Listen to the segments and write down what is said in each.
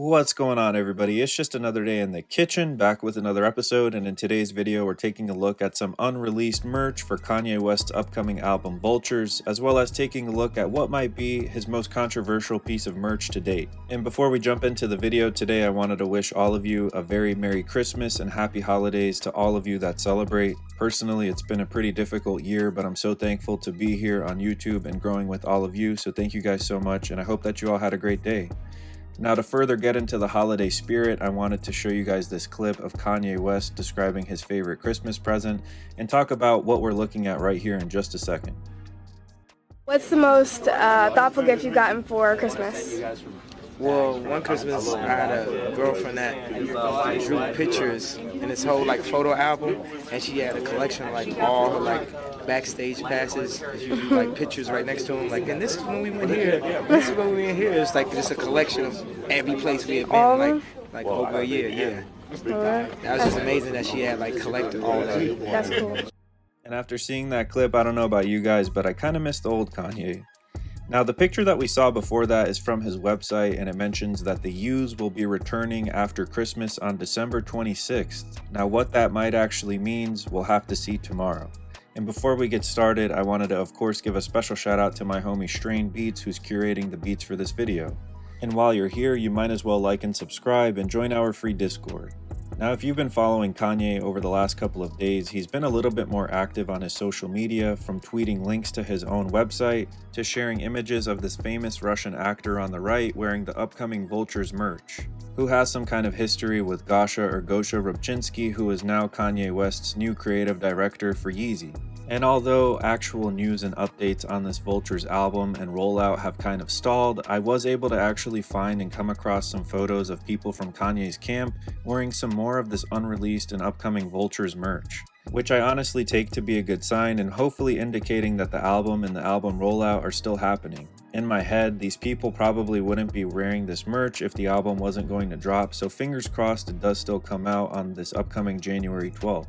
What's going on, everybody? It's just another day in the kitchen, back with another episode, and in today's video we're taking a look at some unreleased merch for Kanye West's upcoming album Vultures, as well as taking a look at what might be his most controversial piece of merch to date. And before we jump into the video today, I wanted to wish all of you a very Merry Christmas and Happy Holidays to all of you that celebrate. Personally, it's been a pretty difficult year, but I'm so thankful to be here on YouTube and growing with all of you, so thank you guys so much, and I hope that you all had a great day. Now, to further get into the holiday spirit, I wanted to show you guys this clip of Kanye West describing his favorite Christmas present and talk about what we're looking at right here in just a second. What's the most thoughtful gift you've gotten for Christmas? Well, one Christmas I had a girlfriend that drew pictures in this whole photo album, and she had a collection of all her backstage passes. And she drew pictures right next to them, and this is when we went here. This is when we went here. It's just a collection of every place we had been, over a year. Yeah. That was just amazing that she had collected all that. That's cool. And after seeing that clip, I don't know about you guys, but I kind of miss the old Kanye. Now, the picture that we saw before that is from his website, and it mentions that the Yooooo will be returning after Christmas on December 26th. Now, what that might actually means, we'll have to see tomorrow. And before we get started, I wanted to, of course, give a special shout out to my homie Strain Beats, who's curating the beats for this video. And while you're here, you might as well like and subscribe and join our free Discord. Now, if you've been following Kanye over the last couple of days, he's been a little bit more active on his social media, from tweeting links to his own website to sharing images of this famous Russian actor on the right wearing the upcoming Vultures merch, who has some kind of history with Gosha Rubchinsky, who is now Kanye West's new creative director for Yeezy. And although actual news and updates on this Vultures album and rollout have kind of stalled, I was able to actually find and come across some photos of people from Kanye's camp wearing some more of this unreleased and upcoming Vultures merch, which I honestly take to be a good sign and hopefully indicating that the album and the album rollout are still happening. In my head, these people probably wouldn't be wearing this merch if the album wasn't going to drop, so fingers crossed it does still come out on this upcoming January 12th.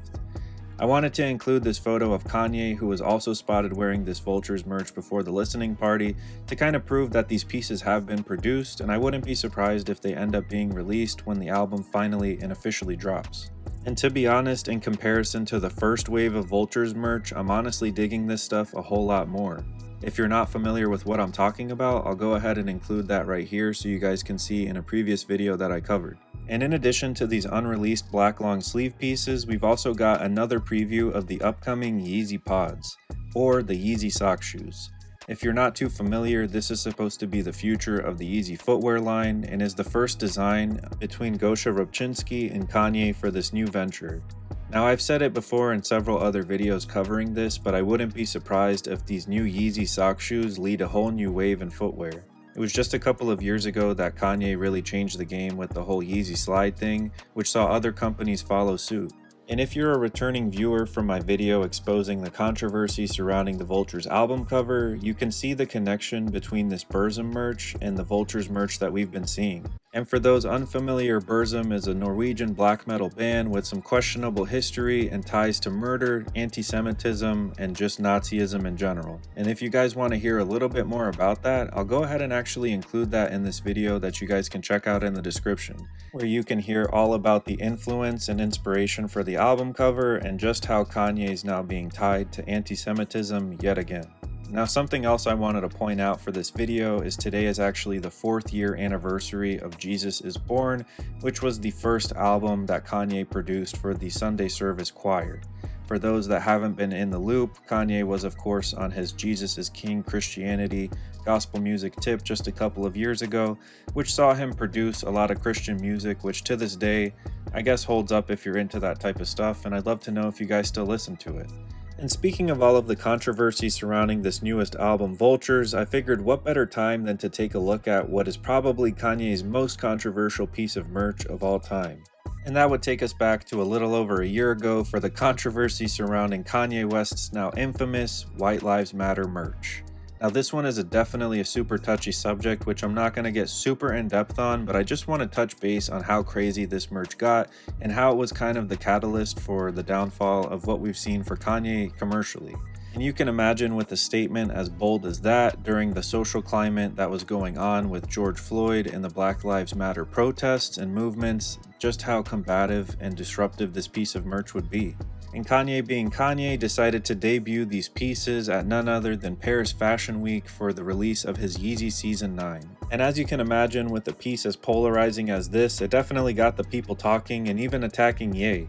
I wanted to include this photo of Kanye, who was also spotted wearing this Vultures merch before the listening party, to kind of prove that these pieces have been produced, and I wouldn't be surprised if they end up being released when the album finally and officially drops. And to be honest, in comparison to the first wave of Vultures merch, I'm honestly digging this stuff a whole lot more. If you're not familiar with what I'm talking about, I'll go ahead and include that right here so you guys can see in a previous video that I covered. And in addition to these unreleased black long sleeve pieces, we've also got another preview of the upcoming Yeezy pods, or the Yeezy sock shoes. If you're not too familiar, this is supposed to be the future of the Yeezy footwear line and is the first design between Gosha Rubchinsky and Kanye for this new venture. Now, I've said it before in several other videos covering this, but I wouldn't be surprised if these new Yeezy sock shoes lead a whole new wave in footwear. It was just a couple of years ago that Kanye really changed the game with the whole Yeezy slide thing, which saw other companies follow suit. And if you're a returning viewer from my video exposing the controversy surrounding the Vultures album cover, you can see the connection between this burzum merch and the Vultures merch that we've been seeing. And for those unfamiliar, burzum is a Norwegian black metal band with some questionable history and ties to murder, anti-Semitism, and just Nazism in general. And if you guys want to hear a little bit more about that, I'll go ahead and actually include that in this video that you guys can check out in the description, where you can hear all about the influence and inspiration for the album cover and just how Kanye is now being tied to anti-Semitism yet again. Now, something else I wanted to point out for this video is today is actually the 4th year anniversary of Jesus is Born, which was the first album that Kanye produced for the Sunday Service Choir. For those that haven't been in the loop, Kanye was of course on his Jesus is King Christianity gospel music tip just a couple of years ago, which saw him produce a lot of Christian music, which to this day, I guess holds up if you're into that type of stuff, and I'd love to know if you guys still listen to it. And speaking of all of the controversy surrounding this newest album, Vultures, I figured what better time than to take a look at what is probably Kanye's most controversial piece of merch of all time. And that would take us back to a little over a year ago for the controversy surrounding Kanye West's now infamous White Lives Matter merch. Now, this one is definitely a super touchy subject, which I'm not going to get super in depth on, but I just want to touch base on how crazy this merch got and how it was kind of the catalyst for the downfall of what we've seen for Kanye commercially. And you can imagine with a statement as bold as that during the social climate that was going on with George Floyd and the Black Lives Matter protests and movements, just how combative and disruptive this piece of merch would be. And Kanye, being Kanye, decided to debut these pieces at none other than Paris Fashion Week for the release of his Yeezy Season 9. And as you can imagine, with a piece as polarizing as this, it definitely got the people talking and even attacking Ye.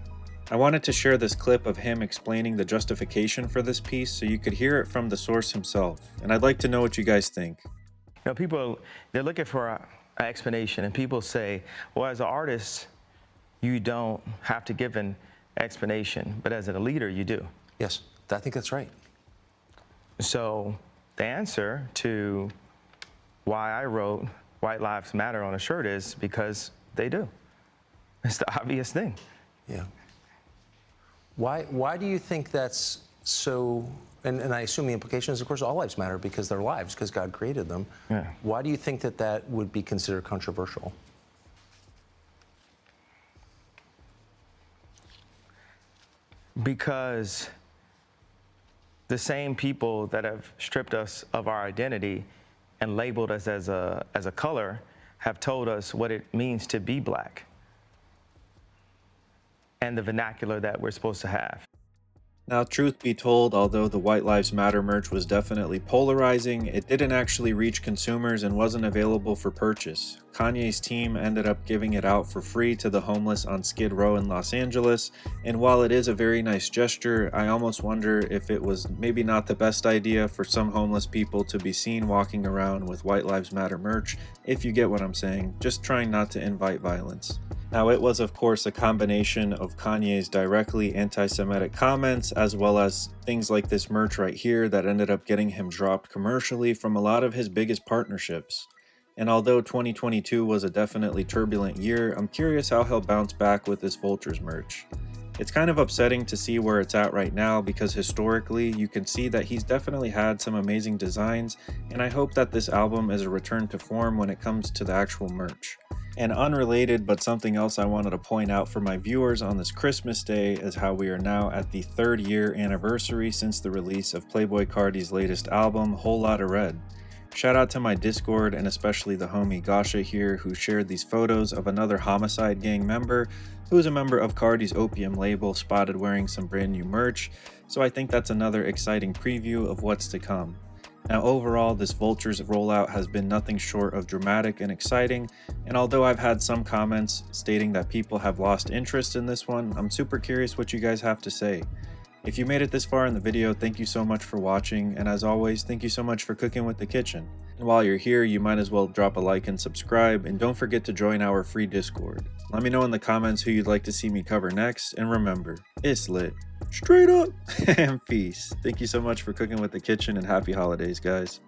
I wanted to share this clip of him explaining the justification for this piece so you could hear it from the source himself, and I'd like to know what you guys think. You know, people, they're looking for an explanation, and people say, well, as an artist, you don't have to give an explanation, but as a leader, you do. Yes, I think that's right. So the answer to why I wrote White Lives Matter on a shirt is because they do. It's the obvious thing. Yeah. Why do you think that's so, and I assume the implication is, of course, all lives matter because they're lives, because God created them. Yeah. Why do you think that that would be considered controversial? Because the same people that have stripped us of our identity and labeled us as a color have told us what it means to be black and the vernacular that we're supposed to have. Now, truth be told, although the White Lives Matter merch was definitely polarizing, it didn't actually reach consumers and wasn't available for purchase. Kanye's team ended up giving it out for free to the homeless on Skid Row in Los Angeles, and while it is a very nice gesture, I almost wonder if it was maybe not the best idea for some homeless people to be seen walking around with White Lives Matter merch, if you get what I'm saying, just trying not to invite violence. Now, it was of course a combination of Kanye's directly anti-Semitic comments as well as things like this merch right here that ended up getting him dropped commercially from a lot of his biggest partnerships. And although 2022 was a definitely turbulent year, I'm curious how he'll bounce back with this Vultures merch. It's kind of upsetting to see where it's at right now because historically you can see that he's definitely had some amazing designs, and I hope that this album is a return to form when it comes to the actual merch. And unrelated, but something else I wanted to point out for my viewers on this Christmas Day is how we are now at the 3rd year anniversary since the release of Playboi Carti's latest album, Whole Lotta Red. Shout out to my Discord and especially the homie Gasha here who shared these photos of another Homicide Gang member who is a member of Carti's Opium label spotted wearing some brand new merch, so I think that's another exciting preview of what's to come. Now overall, this Vultures rollout has been nothing short of dramatic and exciting, and although I've had some comments stating that people have lost interest in this one, I'm super curious what you guys have to say. If you made it this far in the video, thank you so much for watching, and as always, thank you so much for cooking with the kitchen. And while you're here, you might as well drop a like and subscribe, and don't forget to join our free Discord. Let me know in the comments who you'd like to see me cover next, and remember, it's lit. Straight up, and peace. Thank you so much for cooking with the kitchen, and happy holidays, guys.